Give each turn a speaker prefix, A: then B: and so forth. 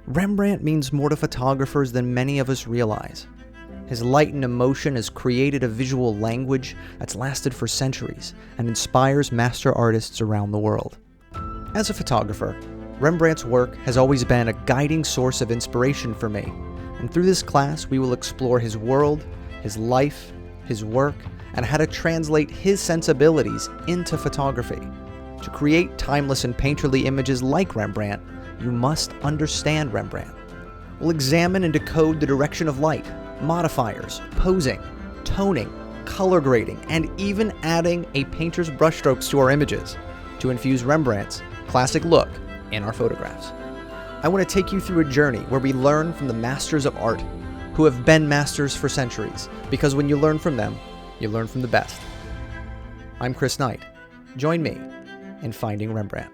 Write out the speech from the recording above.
A: Rembrandt means more to photographers than many of us realize. His light and emotion has created a visual language that's lasted for centuries and inspires master artists around the world. As a photographer, Rembrandt's work has always been a guiding source of inspiration for me, and through this class we will explore his world, his life, his work, and how to translate his sensibilities into photography. To create timeless and painterly images like Rembrandt, you must understand Rembrandt. We'll examine and decode the direction of light, modifiers, posing, toning, color grading, and even adding a painter's brushstrokes to our images to infuse Rembrandt's classic look in our photographs. I want to take you through a journey where we learn from the masters of art who have been masters for centuries, because when you learn from them, you learn from the best. I'm Chris Knight. Join me in finding Rembrandt.